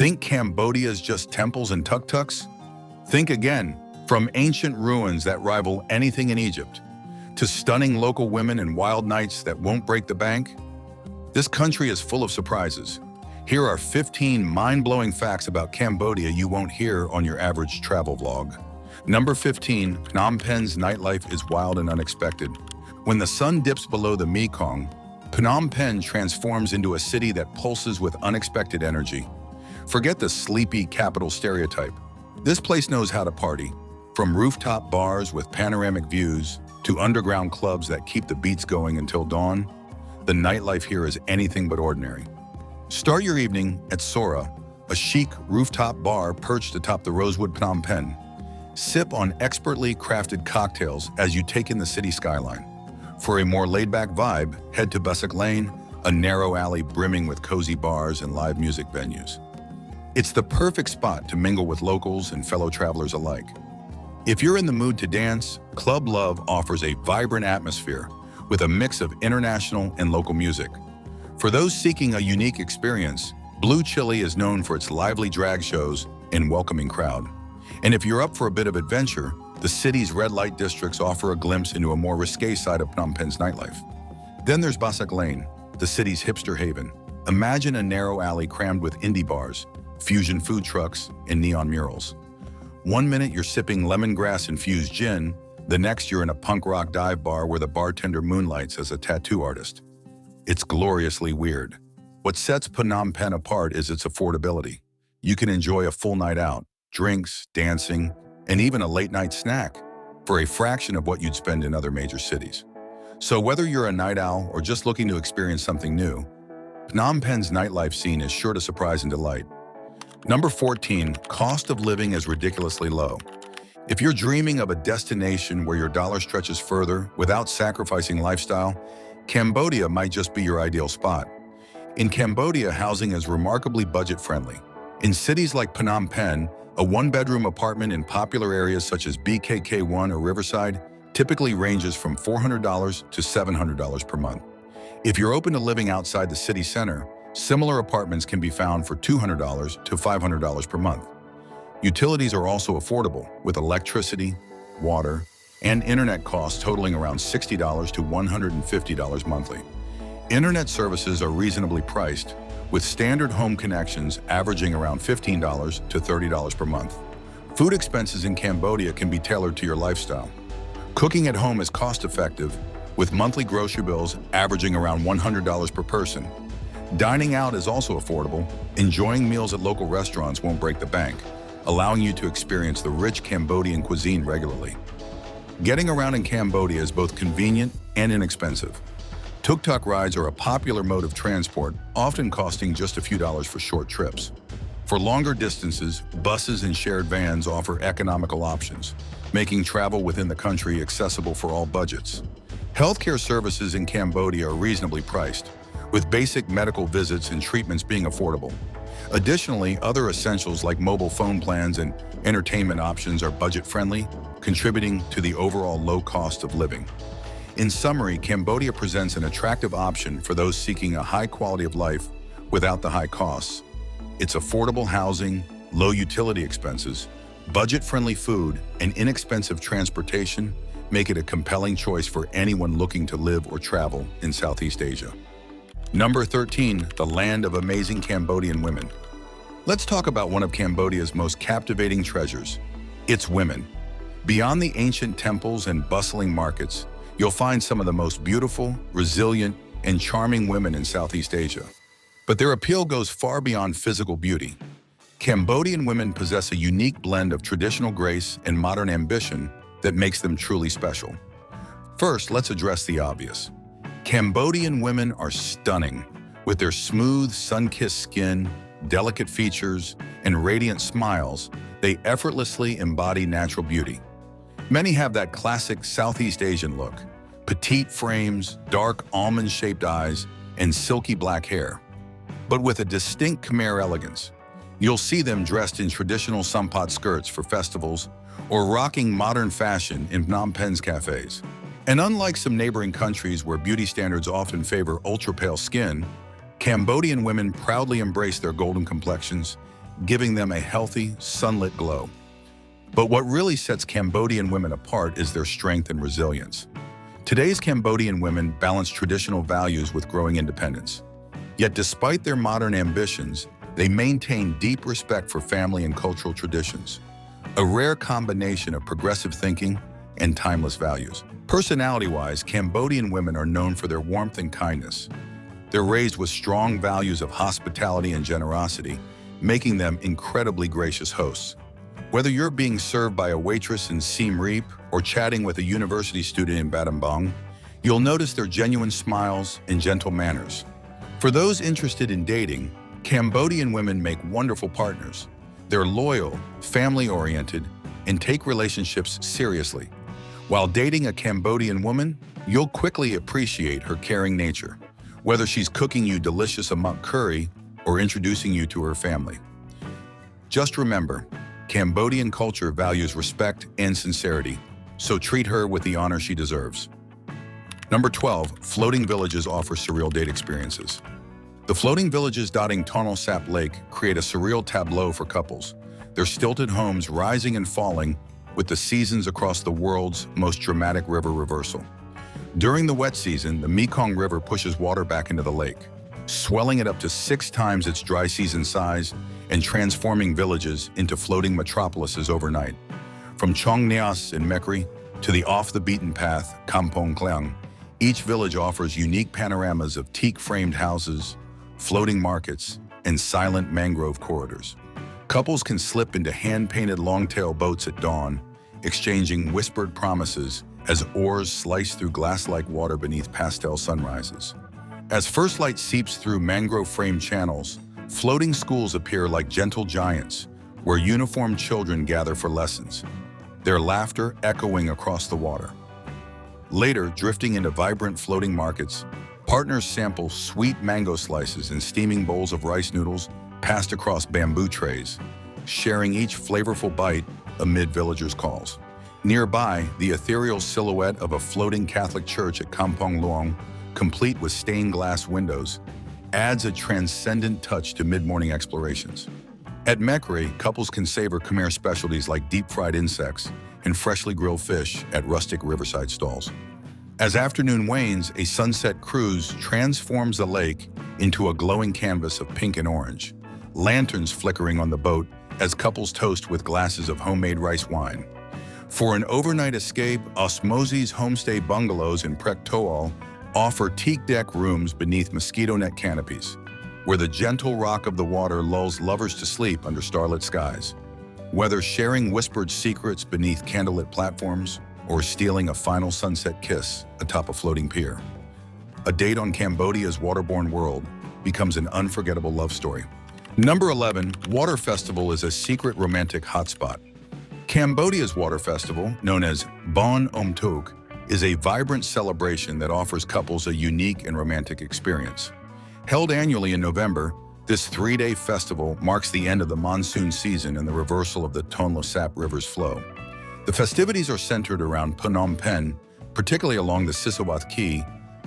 Think Cambodia's just temples and tuk-tuks? Think again, from ancient ruins that rival anything in Egypt, to stunning local women and wild nights that won't break the bank. This country is full of surprises. Here are 15 mind-blowing facts about Cambodia you won't hear on your average travel vlog. Number 15, Phnom Penh's nightlife is wild and unexpected. When the sun dips below the Mekong, Phnom Penh transforms into a city that pulses with unexpected energy. Forget the sleepy capital stereotype. This place knows how to party, from rooftop bars with panoramic views to underground clubs that keep the beats going until dawn. The nightlife here is anything but ordinary. Start your evening at Sora, a chic rooftop bar perched atop the Rosewood Phnom Penh. Sip on expertly crafted cocktails as you take in the city skyline. For a more laid-back vibe, head to Busak Lane, a narrow alley brimming with cozy bars and live music venues. It's the perfect spot to mingle with locals and fellow travelers alike. If you're in the mood to dance, Club Love offers a vibrant atmosphere with a mix of international and local music. For those seeking a unique experience, Blue Chili is known for its lively drag shows and welcoming crowd. And if you're up for a bit of adventure, the city's red light districts offer a glimpse into a more risque side of Phnom Penh's nightlife. Then there's Busak Lane, the city's hipster haven. Imagine a narrow alley crammed with indie bars, fusion food trucks, and neon murals. One minute you're sipping lemongrass-infused gin, the next you're in a punk rock dive bar where the bartender moonlights as a tattoo artist. It's gloriously weird. What sets Phnom Penh apart is its affordability. You can enjoy a full night out, drinks, dancing, and even a late-night snack for a fraction of what you'd spend in other major cities. So whether you're a night owl or just looking to experience something new, Phnom Penh's nightlife scene is sure to surprise and delight. Number 14, cost of living is ridiculously low. If you're dreaming of a destination where your dollar stretches further without sacrificing lifestyle, Cambodia might just be your ideal spot. In Cambodia, housing is remarkably budget-friendly. In cities like Phnom Penh, a one-bedroom apartment in popular areas such as BKK1 or Riverside typically ranges from $400 to $700 per month. If you're open to living outside the city center, similar apartments can be found for $200 to $500 per month. Utilities are also affordable, with electricity, water, and internet costs totaling around $60 to $150 monthly. Internet services are reasonably priced, with standard home connections averaging around $15 to $30 per month. Food expenses in Cambodia can be tailored to your lifestyle. Cooking at home is cost-effective, with monthly grocery bills averaging around $100 per person. Dining out is also affordable. Enjoying meals at local restaurants won't break the bank, allowing you to experience the rich Cambodian cuisine regularly. Getting around in Cambodia is both convenient and inexpensive. Tuk-tuk rides are a popular mode of transport, often costing just a few dollars for short trips. For longer distances, buses and shared vans offer economical options, making travel within the country accessible for all budgets. Healthcare services in Cambodia are reasonably priced, with basic medical visits and treatments being affordable. Additionally, other essentials like mobile phone plans and entertainment options are budget-friendly, contributing to the overall low cost of living. In summary, Cambodia presents an attractive option for those seeking a high quality of life without the high costs. Its affordable housing, low utility expenses, budget-friendly food, and inexpensive transportation make it a compelling choice for anyone looking to live or travel in Southeast Asia. Number 13, the land of amazing Cambodian women. Let's talk about one of Cambodia's most captivating treasures, its women. Beyond the ancient temples and bustling markets, you'll find some of the most beautiful, resilient, and charming women in Southeast Asia. But their appeal goes far beyond physical beauty. Cambodian women possess a unique blend of traditional grace and modern ambition that makes them truly special. First, let's address the obvious. Cambodian women are stunning. With their smooth, sun-kissed skin, delicate features, and radiant smiles, they effortlessly embody natural beauty. Many have that classic Southeast Asian look, petite frames, dark almond-shaped eyes, and silky black hair. But with a distinct Khmer elegance, you'll see them dressed in traditional sampat skirts for festivals or rocking modern fashion in Phnom Penh's cafes. And unlike some neighboring countries where beauty standards often favor ultra-pale skin, Cambodian women proudly embrace their golden complexions, giving them a healthy, sunlit glow. But what really sets Cambodian women apart is their strength and resilience. Today's Cambodian women balance traditional values with growing independence. Yet despite their modern ambitions, they maintain deep respect for family and cultural traditions, a rare combination of progressive thinking and timeless values. Personality-wise, Cambodian women are known for their warmth and kindness. They're raised with strong values of hospitality and generosity, making them incredibly gracious hosts. Whether you're being served by a waitress in Siem Reap or chatting with a university student in Battambang, you'll notice their genuine smiles and gentle manners. For those interested in dating, Cambodian women make wonderful partners. They're loyal, family-oriented, and take relationships seriously. While dating a Cambodian woman, you'll quickly appreciate her caring nature, whether she's cooking you delicious amok curry or introducing you to her family. Just remember, Cambodian culture values respect and sincerity, so treat her with the honor she deserves. Number 12, floating villages offer surreal date experiences. The floating villages dotting Tonle Sap Lake create a surreal tableau for couples, their stilted homes rising and falling with the seasons across the world's most dramatic river reversal. During the wet season, the Mekong River pushes water back into the lake, swelling it up to 6 times its dry season size and transforming villages into floating metropolises overnight. From Chong Nias in Mekri to the off-the-beaten-path Kampong Klang, each village offers unique panoramas of teak-framed houses, floating markets, and silent mangrove corridors. Couples can slip into hand-painted long-tail boats at dawn, exchanging whispered promises as oars slice through glass-like water beneath pastel sunrises. As first light seeps through mangrove-framed channels, floating schools appear like gentle giants, where uniformed children gather for lessons, their laughter echoing across the water. Later, drifting into vibrant floating markets, partners sample sweet mango slices and steaming bowls of rice noodles passed across bamboo trays, sharing each flavorful bite amid villagers' calls. Nearby, the ethereal silhouette of a floating Catholic church at Kampong Luang, complete with stained glass windows, adds a transcendent touch to mid-morning explorations. At Mekri, couples can savor Khmer specialties like deep-fried insects and freshly grilled fish at rustic riverside stalls. As afternoon wanes, a sunset cruise transforms the lake into a glowing canvas of pink and orange, lanterns flickering on the boat as couples toast with glasses of homemade rice wine. For an overnight escape, Osmosi's homestay bungalows in Prek Toal offer teak deck rooms beneath mosquito net canopies, where the gentle rock of the water lulls lovers to sleep under starlit skies. Whether sharing whispered secrets beneath candlelit platforms or stealing a final sunset kiss atop a floating pier, a date on Cambodia's waterborne world becomes an unforgettable love story. Number 11, Water Festival is a secret romantic hotspot. Cambodia's water festival, known as Bon Om Tuk, is a vibrant celebration that offers couples a unique and romantic experience. Held annually in November, this 3-day festival marks the end of the monsoon season and the reversal of the Tonle Sap River's flow. The festivities are centered around Phnom Penh, particularly along the Sisowath Quay,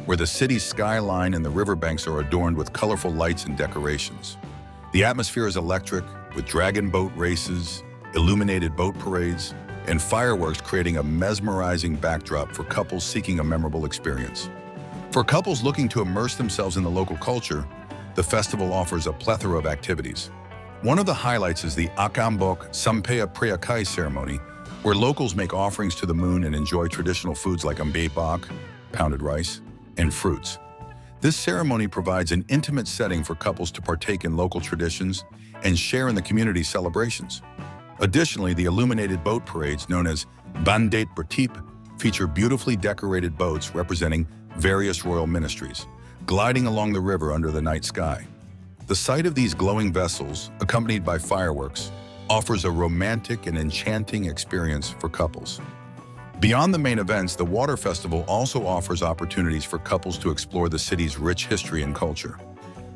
where the city's skyline and the riverbanks are adorned with colorful lights and decorations. The atmosphere is electric, with dragon boat races, illuminated boat parades, and fireworks creating a mesmerizing backdrop for couples seeking a memorable experience. For couples looking to immerse themselves in the local culture, the festival offers a plethora of activities. One of the highlights is the Akambok Sampaya Priyakai ceremony, where locals make offerings to the moon and enjoy traditional foods like ambebak, pounded rice, and fruits. This ceremony provides an intimate setting for couples to partake in local traditions and share in the community's celebrations. Additionally, the illuminated boat parades, known as Bandet Bertip, feature beautifully decorated boats representing various royal ministries, gliding along the river under the night sky. The sight of these glowing vessels, accompanied by fireworks, offers a romantic and enchanting experience for couples. Beyond the main events, the Water Festival also offers opportunities for couples to explore the city's rich history and culture.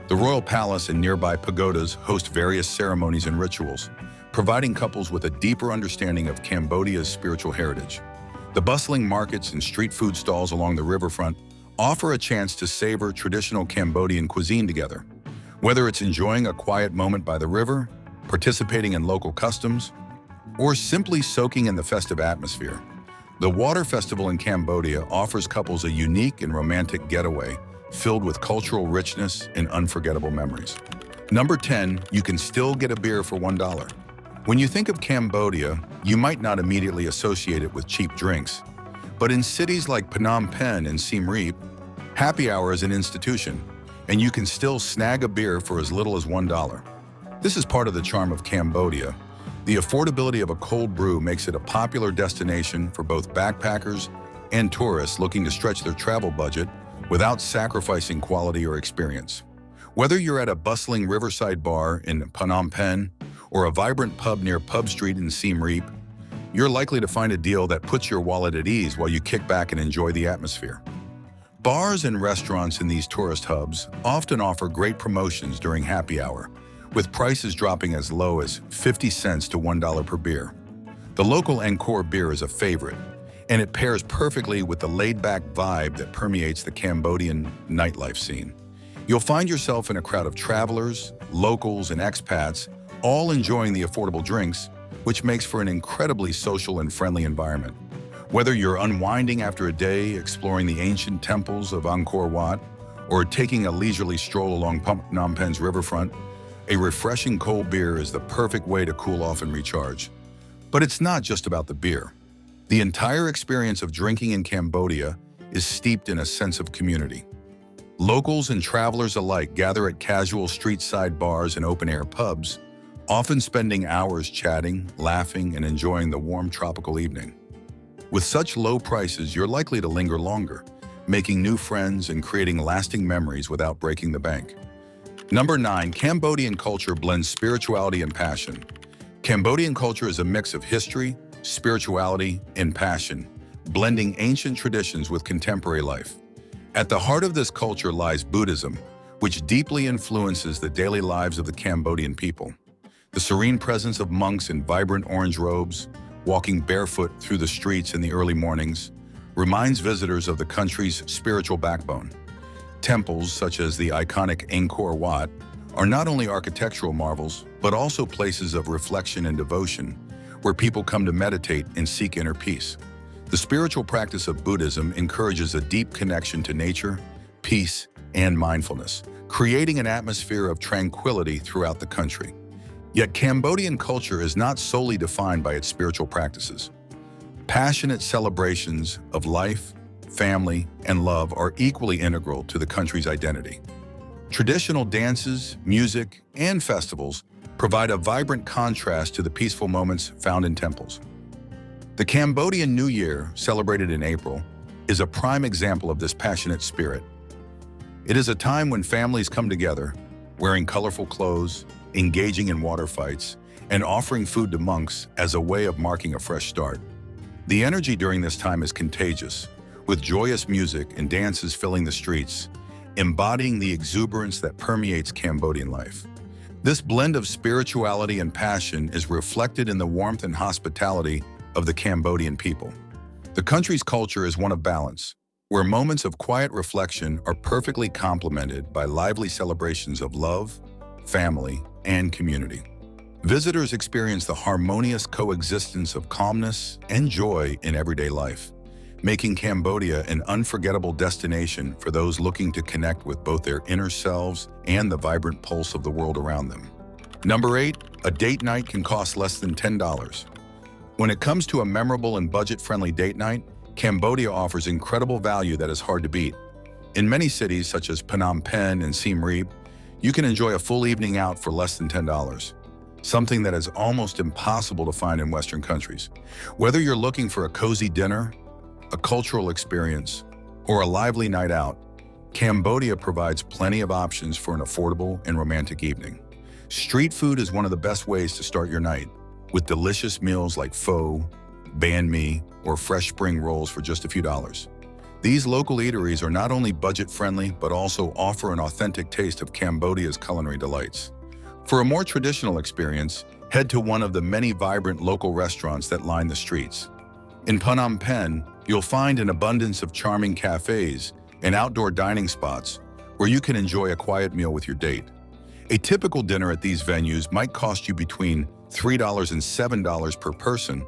The Royal Palace and nearby pagodas host various ceremonies and rituals, providing couples with a deeper understanding of Cambodia's spiritual heritage. The bustling markets and street food stalls along the riverfront offer a chance to savor traditional Cambodian cuisine together. Whether it's enjoying a quiet moment by the river, participating in local customs, or simply soaking in the festive atmosphere. The Water Festival in Cambodia offers couples a unique and romantic getaway filled with cultural richness and unforgettable memories. Number 10, you can still get a beer for $1. When you think of Cambodia, you might not immediately associate it with cheap drinks. But in cities like Phnom Penh and Siem Reap, happy hour is an institution, and you can still snag a beer for as little as $1. This is part of the charm of Cambodia. The affordability of a cold brew makes it a popular destination for both backpackers and tourists looking to stretch their travel budget without sacrificing quality or experience. Whether you're at a bustling riverside bar in Phnom Penh or a vibrant pub near Pub Street in Siem Reap, you're likely to find a deal that puts your wallet at ease while you kick back and enjoy the atmosphere. Bars and restaurants in these tourist hubs often offer great promotions during happy hour, with prices dropping as low as 50 cents to $1 per beer. The local Angkor beer is a favorite, and it pairs perfectly with the laid-back vibe that permeates the Cambodian nightlife scene. You'll find yourself in a crowd of travelers, locals, and expats, all enjoying the affordable drinks, which makes for an incredibly social and friendly environment. Whether you're unwinding after a day exploring the ancient temples of Angkor Wat or taking a leisurely stroll along Phnom Penh's riverfront, a refreshing cold beer is the perfect way to cool off and recharge. But it's not just about the beer. The entire experience of drinking in Cambodia is steeped in a sense of community. Locals and travelers alike gather at casual street-side bars and open-air pubs, often spending hours chatting, laughing, and enjoying the warm tropical evening. With such low prices, you're likely to linger longer, making new friends and creating lasting memories without breaking the bank. Number 9, Cambodian culture blends spirituality and passion. Cambodian culture is a mix of history, spirituality, and passion, blending ancient traditions with contemporary life. At the heart of this culture lies Buddhism, which deeply influences the daily lives of the Cambodian people. The serene presence of monks in vibrant orange robes, walking barefoot through the streets in the early mornings, reminds visitors of the country's spiritual backbone. Temples, such as the iconic Angkor Wat, are not only architectural marvels, but also places of reflection and devotion, where people come to meditate and seek inner peace. The spiritual practice of Buddhism encourages a deep connection to nature, peace, and mindfulness, creating an atmosphere of tranquility throughout the country. Yet Cambodian culture is not solely defined by its spiritual practices. Passionate celebrations of life, family, and love are equally integral to the country's identity. Traditional dances, music, and festivals provide a vibrant contrast to the peaceful moments found in temples. The Cambodian New Year, celebrated in April, is a prime example of this passionate spirit. It is a time when families come together, wearing colorful clothes, engaging in water fights, and offering food to monks as a way of marking a fresh start. The energy during this time is contagious, with joyous music and dances filling the streets, embodying the exuberance that permeates Cambodian life. This blend of spirituality and passion is reflected in the warmth and hospitality of the Cambodian people. The country's culture is one of balance, where moments of quiet reflection are perfectly complemented by lively celebrations of love, family, and community. Visitors experience the harmonious coexistence of calmness and joy in everyday life, making Cambodia an unforgettable destination for those looking to connect with both their inner selves and the vibrant pulse of the world around them. Number 8, a date night can cost less than $10. When it comes to a memorable and budget-friendly date night, Cambodia offers incredible value that is hard to beat. In many cities, such as Phnom Penh and Siem Reap, you can enjoy a full evening out for less than $10, something that is almost impossible to find in Western countries. Whether you're looking for a cozy dinner, a cultural experience, or a lively night out, Cambodia provides plenty of options for an affordable and romantic evening. Street food is one of the best ways to start your night, with delicious meals like pho, banh mi, or fresh spring rolls for just a few dollars. These local eateries are not only budget-friendly, but also offer an authentic taste of Cambodia's culinary delights. For a more traditional experience, head to one of the many vibrant local restaurants that line the streets. In Phnom Penh, you'll find an abundance of charming cafes and outdoor dining spots where you can enjoy a quiet meal with your date. A typical dinner at these venues might cost you between $3 and $7 per person,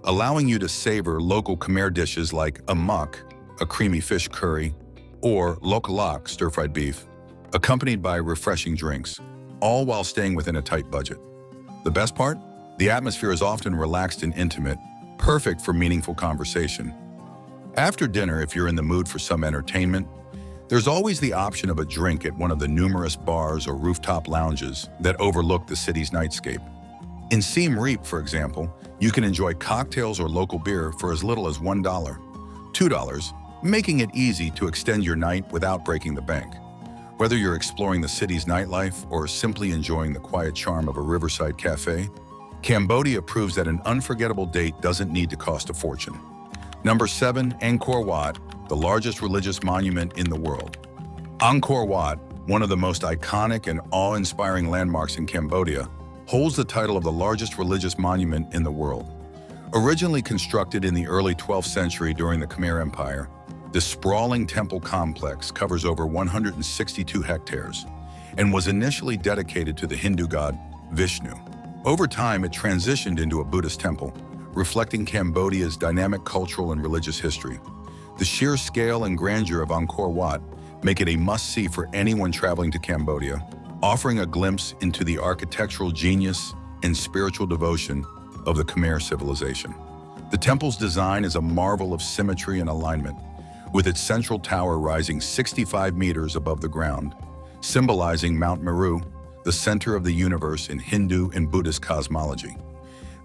allowing you to savor local Khmer dishes like amok, a creamy fish curry, or lokalak, stir-fried beef, accompanied by refreshing drinks, all while staying within a tight budget. The best part? The atmosphere is often relaxed and intimate, perfect for meaningful conversation. After dinner, if you're in the mood for some entertainment, there's always the option of a drink at one of the numerous bars or rooftop lounges that overlook the city's nightscape. In Siem Reap, for example, you can enjoy cocktails or local beer for as little as $1, $2, making it easy to extend your night without breaking the bank. Whether you're exploring the city's nightlife or simply enjoying the quiet charm of a riverside cafe, Cambodia proves that an unforgettable date doesn't need to cost a fortune. Number 7, Angkor Wat, the largest religious monument in the world. Angkor Wat, one of the most iconic and awe-inspiring landmarks in Cambodia, holds the title of the largest religious monument in the world. Originally constructed in the early 12th century during the Khmer Empire, this sprawling temple complex covers over 162 hectares and was initially dedicated to the Hindu god Vishnu. Over time, it transitioned into a Buddhist temple, reflecting Cambodia's dynamic cultural and religious history. The sheer scale and grandeur of Angkor Wat make it a must-see for anyone traveling to Cambodia, offering a glimpse into the architectural genius and spiritual devotion of the Khmer civilization. The temple's design is a marvel of symmetry and alignment, with its central tower rising 65 meters above the ground, symbolizing Mount Meru, the center of the universe in Hindu and Buddhist cosmology.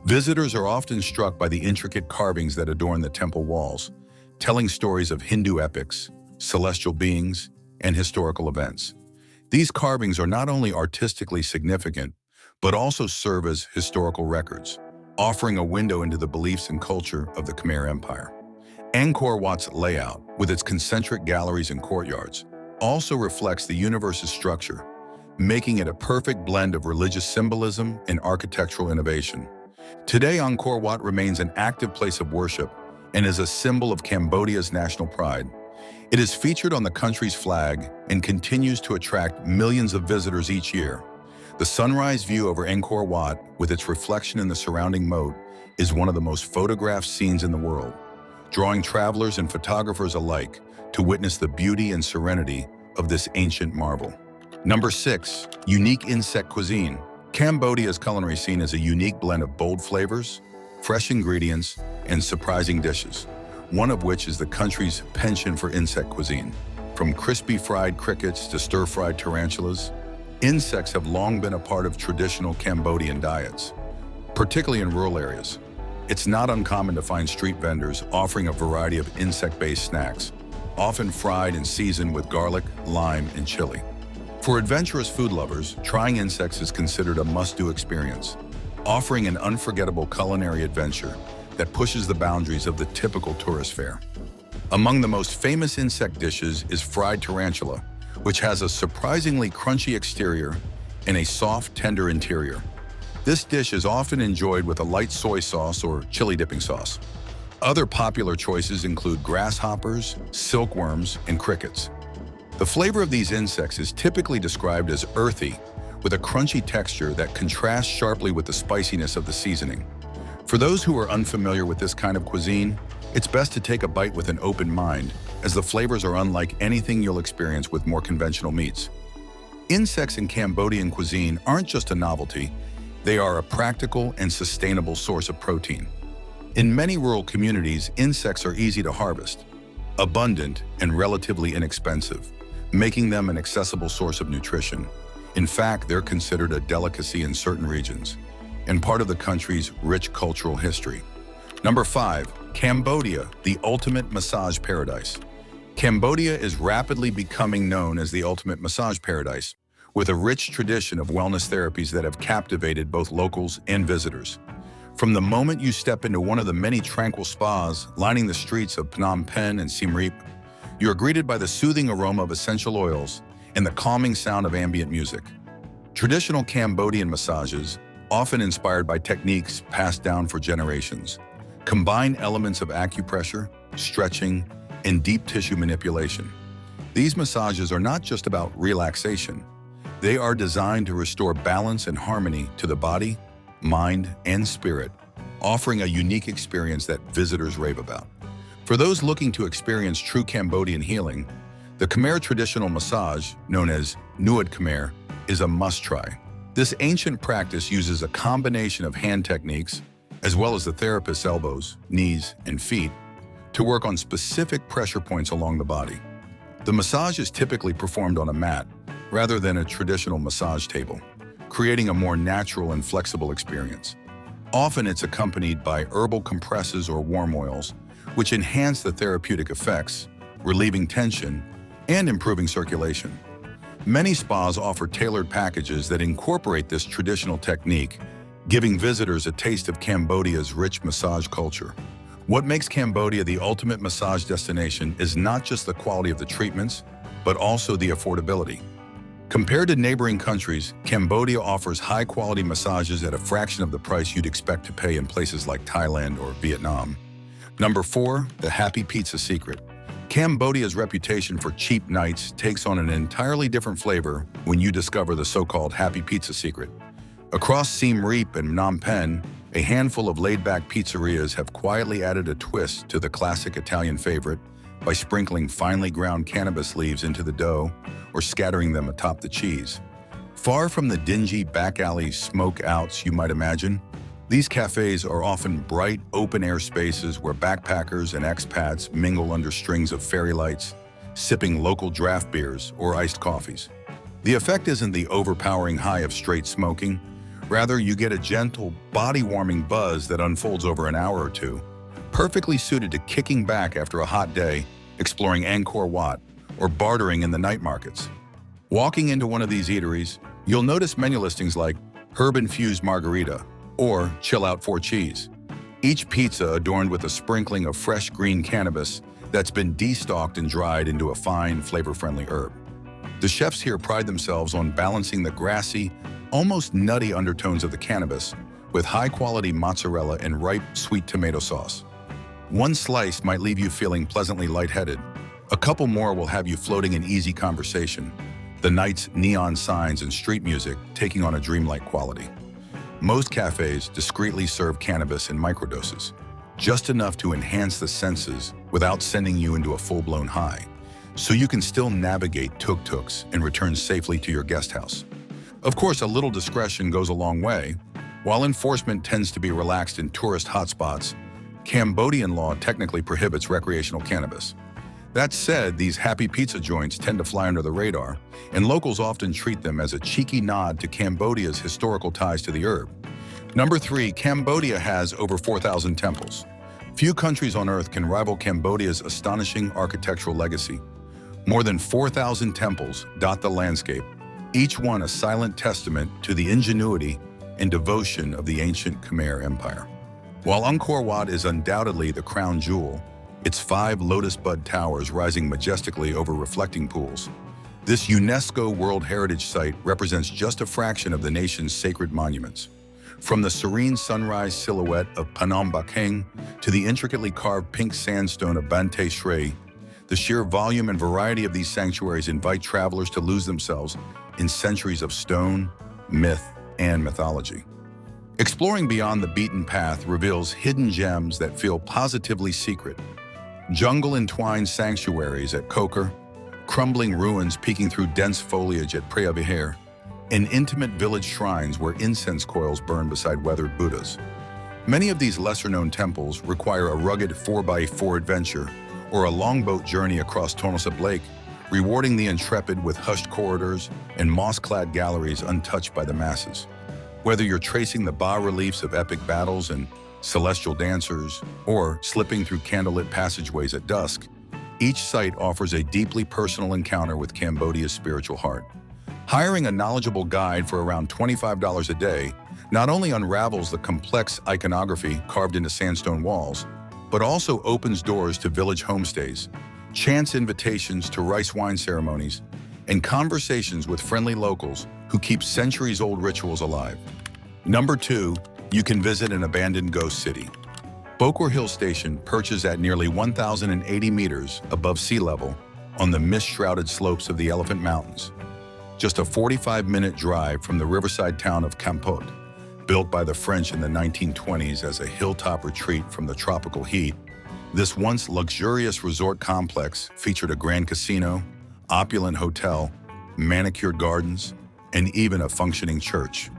Visitors are often struck by the intricate carvings that adorn the temple walls, telling stories of Hindu epics, celestial beings, and historical events. These carvings are not only artistically significant, but also serve as historical records, offering a window into the beliefs and culture of the Khmer Empire. Angkor Wat's layout, with its concentric galleries and courtyards, also reflects the universe's structure, making it a perfect blend of religious symbolism and architectural innovation. Today, Angkor Wat remains an active place of worship and is a symbol of Cambodia's national pride. It is featured on the country's flag and continues to attract millions of visitors each year. The sunrise view over Angkor Wat, with its reflection in the surrounding moat, is one of the most photographed scenes in the world, drawing travelers and photographers alike to witness the beauty and serenity of this ancient marvel. Number 6, unique insect cuisine. Cambodia's culinary scene is a unique blend of bold flavors, fresh ingredients, and surprising dishes, one of which is the country's penchant for insect cuisine. From crispy fried crickets to stir-fried tarantulas, insects have long been a part of traditional Cambodian diets, particularly in rural areas. It's not uncommon to find street vendors offering a variety of insect-based snacks, often fried and seasoned with garlic, lime, and chili. For adventurous food lovers, trying insects is considered a must-do experience, offering an unforgettable culinary adventure that pushes the boundaries of the typical tourist fare. Among the most famous insect dishes is fried tarantula, which has a surprisingly crunchy exterior and a soft, tender interior. This dish is often enjoyed with a light soy sauce or chili dipping sauce. Other popular choices include grasshoppers, silkworms, and crickets. The flavor of these insects is typically described as earthy, with a crunchy texture that contrasts sharply with the spiciness of the seasoning. For those who are unfamiliar with this kind of cuisine, it's best to take a bite with an open mind, as the flavors are unlike anything you'll experience with more conventional meats. Insects in Cambodian cuisine aren't just a novelty, they are a practical and sustainable source of protein. In many rural communities, insects are easy to harvest, abundant, and relatively inexpensive, making them an accessible source of nutrition. In fact, they're considered a delicacy in certain regions and part of the country's rich cultural history. Number 5, Cambodia, the ultimate massage paradise. Cambodia is rapidly becoming known as the ultimate massage paradise, with a rich tradition of wellness therapies that have captivated both locals and visitors. From the moment you step into one of the many tranquil spas lining the streets of Phnom Penh and Siem Reap, you are greeted by the soothing aroma of essential oils and the calming sound of ambient music. Traditional Cambodian massages, often inspired by techniques passed down for generations, combine elements of acupressure, stretching, and deep tissue manipulation. These massages are not just about relaxation. They are designed to restore balance and harmony to the body, mind, and spirit, offering a unique experience that visitors rave about. For those looking to experience true Cambodian healing, the Khmer traditional massage, known as Nuad Khmer, is a must-try. This ancient practice uses a combination of hand techniques, as well as the therapist's elbows, knees, and feet, to work on specific pressure points along the body. The massage is typically performed on a mat, rather than a traditional massage table, creating a more natural and flexible experience. Often it's accompanied by herbal compresses or warm oils, which enhance the therapeutic effects, relieving tension, and improving circulation. Many spas offer tailored packages that incorporate this traditional technique, giving visitors a taste of Cambodia's rich massage culture. What makes Cambodia the ultimate massage destination is not just the quality of the treatments, but also the affordability. Compared to neighboring countries, Cambodia offers high-quality massages at a fraction of the price you'd expect to pay in places like Thailand or Vietnam. Number 4, the happy pizza secret. Cambodia's reputation for cheap nights takes on an entirely different flavor when you discover the so-called happy pizza secret. Across Siem Reap and Phnom Penh, a handful of laid-back pizzerias have quietly added a twist to the classic Italian favorite by sprinkling finely ground cannabis leaves into the dough or scattering them atop the cheese. Far from the dingy back-alley smoke-outs you might imagine, these cafes are often bright, open-air spaces where backpackers and expats mingle under strings of fairy lights, sipping local draft beers or iced coffees. The effect isn't the overpowering high of straight smoking. Rather, you get a gentle, body-warming buzz that unfolds over an hour or two, perfectly suited to kicking back after a hot day, exploring Angkor Wat, or bartering in the night markets. Walking into one of these eateries, you'll notice menu listings like herb-infused margarita or chill out 4 cheese. Each pizza adorned with a sprinkling of fresh green cannabis that's been destalked and dried into a fine, flavor-friendly herb. The chefs here pride themselves on balancing the grassy, almost nutty undertones of the cannabis with high-quality mozzarella and ripe, sweet tomato sauce. One slice might leave you feeling pleasantly lightheaded. A couple more will have you floating in easy conversation, the night's neon signs and street music taking on a dreamlike quality. Most cafes discreetly serve cannabis in microdoses, just enough to enhance the senses without sending you into a full-blown high, so you can still navigate tuk-tuks and return safely to your guest house. Of course, a little discretion goes a long way. While enforcement tends to be relaxed in tourist hotspots, Cambodian law technically prohibits recreational cannabis. That said, these happy pizza joints tend to fly under the radar, and locals often treat them as a cheeky nod to Cambodia's historical ties to the herb. Number 3, Cambodia has over 4,000 temples. Few countries on Earth can rival Cambodia's astonishing architectural legacy. More than 4,000 temples dot the landscape, each one a silent testament to the ingenuity and devotion of the ancient Khmer Empire. While Angkor Wat is undoubtedly the crown jewel, its 5 lotus bud towers rising majestically over reflecting pools, this UNESCO World Heritage Site represents just a fraction of the nation's sacred monuments. From the serene sunrise silhouette of Phnom Bakheng to the intricately carved pink sandstone of Bante Shrey, the sheer volume and variety of these sanctuaries invite travelers to lose themselves in centuries of stone, myth, and mythology. Exploring beyond the beaten path reveals hidden gems that feel positively secret. Jungle-entwined sanctuaries at Kokar, crumbling ruins peeking through dense foliage at Preah Vihear, and intimate village shrines where incense coils burn beside weathered Buddhas. Many of these lesser-known temples require a rugged 4x4 adventure or a longboat journey across Tonle Sap Lake, rewarding the intrepid with hushed corridors and moss-clad galleries untouched by the masses. Whether you're tracing the bas-reliefs of epic battles and celestial dancers, or slipping through candlelit passageways at dusk, each site offers a deeply personal encounter with Cambodia's spiritual heart. Hiring a knowledgeable guide for around $25 a day not only unravels the complex iconography carved into sandstone walls, but also opens doors to village homestays, chance invitations to rice wine ceremonies, and conversations with friendly locals who keep centuries-old rituals alive. Number 2, you can visit an abandoned ghost city. Bokor Hill Station perches at nearly 1,080 meters above sea level on the mist-shrouded slopes of the Elephant Mountains. just a 45-minute drive from the riverside town of Cambodia. Built by the French in the 1920s as a hilltop retreat from the tropical heat, this once luxurious resort complex featured a grand casino, opulent hotel, manicured gardens, and even a functioning church.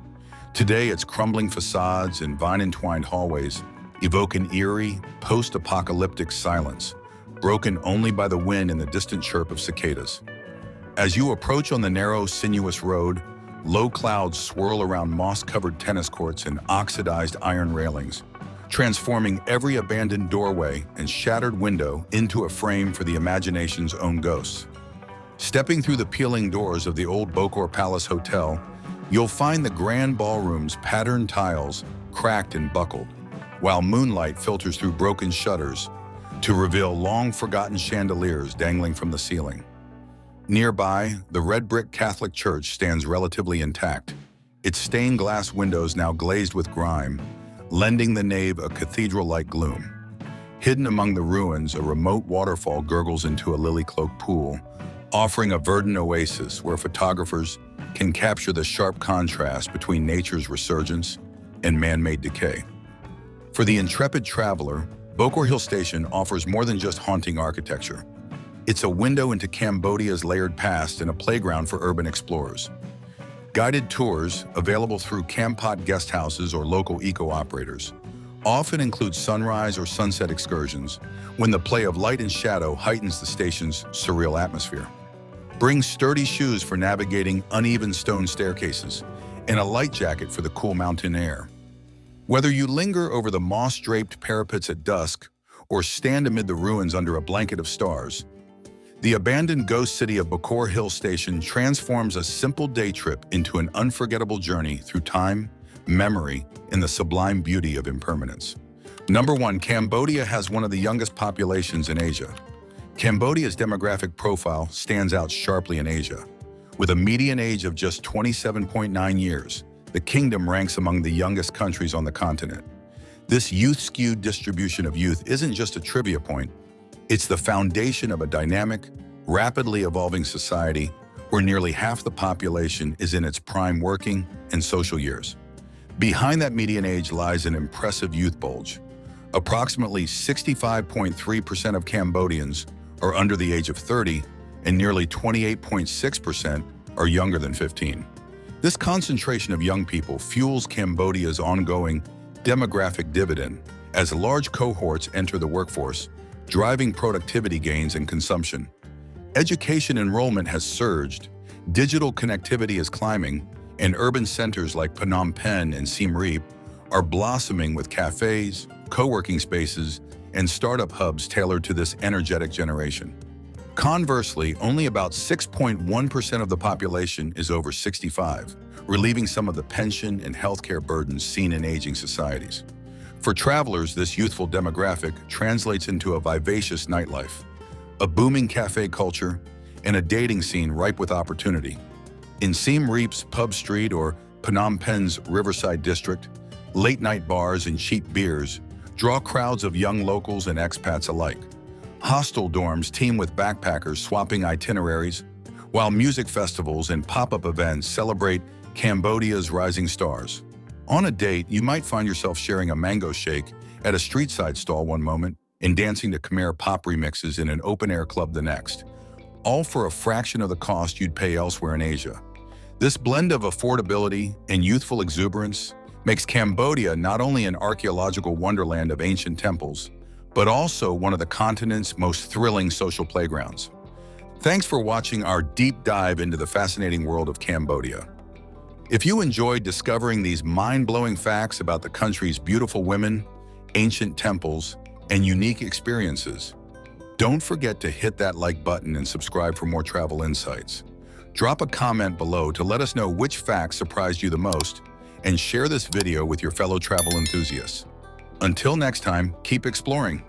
Today, its crumbling facades and vine-entwined hallways evoke an eerie, post-apocalyptic silence, broken only by the wind and the distant chirp of cicadas. As you approach on the narrow, sinuous road, low clouds swirl around moss-covered tennis courts and oxidized iron railings, transforming every abandoned doorway and shattered window into a frame for the imagination's own ghosts. Stepping through the peeling doors of the old Bokor Palace Hotel, you'll find the grand ballroom's patterned tiles cracked and buckled, while moonlight filters through broken shutters to reveal long-forgotten chandeliers dangling from the ceiling. Nearby, the red brick Catholic church stands relatively intact, its stained glass windows now glazed with grime, lending the nave a cathedral-like gloom. Hidden among the ruins, a remote waterfall gurgles into a lily-cloaked pool, offering a verdant oasis where photographers can capture the sharp contrast between nature's resurgence and man-made decay. For the intrepid traveler, Bokor Hill Station offers more than just haunting architecture. It's a window into Cambodia's layered past and a playground for urban explorers. Guided tours, available through Kampot guest houses or local eco-operators, often include sunrise or sunset excursions when the play of light and shadow heightens the station's surreal atmosphere. Bring sturdy shoes for navigating uneven stone staircases and a light jacket for the cool mountain air. Whether you linger over the moss-draped parapets at dusk or stand amid the ruins under a blanket of stars, the abandoned ghost city of Bokor Hill Station transforms a simple day trip into an unforgettable journey through time, memory, and the sublime beauty of impermanence. Number 1, Cambodia has one of the youngest populations in Asia. Cambodia's demographic profile stands out sharply in Asia. With a median age of just 27.9 years, the kingdom ranks among the youngest countries on the continent. This youth-skewed distribution of youth isn't just a trivia point. It's the foundation of a dynamic, rapidly evolving society where nearly half the population is in its prime working and social years. Behind that median age lies an impressive youth bulge. Approximately 65.3% of Cambodians are under the age of 30, and nearly 28.6% are younger than 15. This concentration of young people fuels Cambodia's ongoing demographic dividend as large cohorts enter the workforce, driving productivity gains and consumption. Education enrollment has surged, digital connectivity is climbing, and urban centers like Phnom Penh and Siem Reap are blossoming with cafes, co-working spaces, and startup hubs tailored to this energetic generation. Conversely, only about 6.1% of the population is over 65, relieving some of the pension and healthcare burdens seen in aging societies. For travelers, this youthful demographic translates into a vivacious nightlife, a booming cafe culture, and a dating scene ripe with opportunity. In Siem Reap's Pub Street or Phnom Penh's Riverside District, late-night bars and cheap beers draw crowds of young locals and expats alike. Hostel dorms teem with backpackers swapping itineraries, while music festivals and pop-up events celebrate Cambodia's rising stars. On a date, you might find yourself sharing a mango shake at a street-side stall one moment and dancing to Khmer pop remixes in an open-air club the next, all for a fraction of the cost you'd pay elsewhere in Asia. This blend of affordability and youthful exuberance makes Cambodia not only an archaeological wonderland of ancient temples, but also one of the continent's most thrilling social playgrounds. Thanks for watching our deep dive into the fascinating world of Cambodia. If you enjoyed discovering these mind-blowing facts about the country's beautiful women, ancient temples, and unique experiences, don't forget to hit that like button and subscribe for more travel insights. Drop a comment below to let us know which facts surprised you the most, and share this video with your fellow travel enthusiasts. Until next time, keep exploring.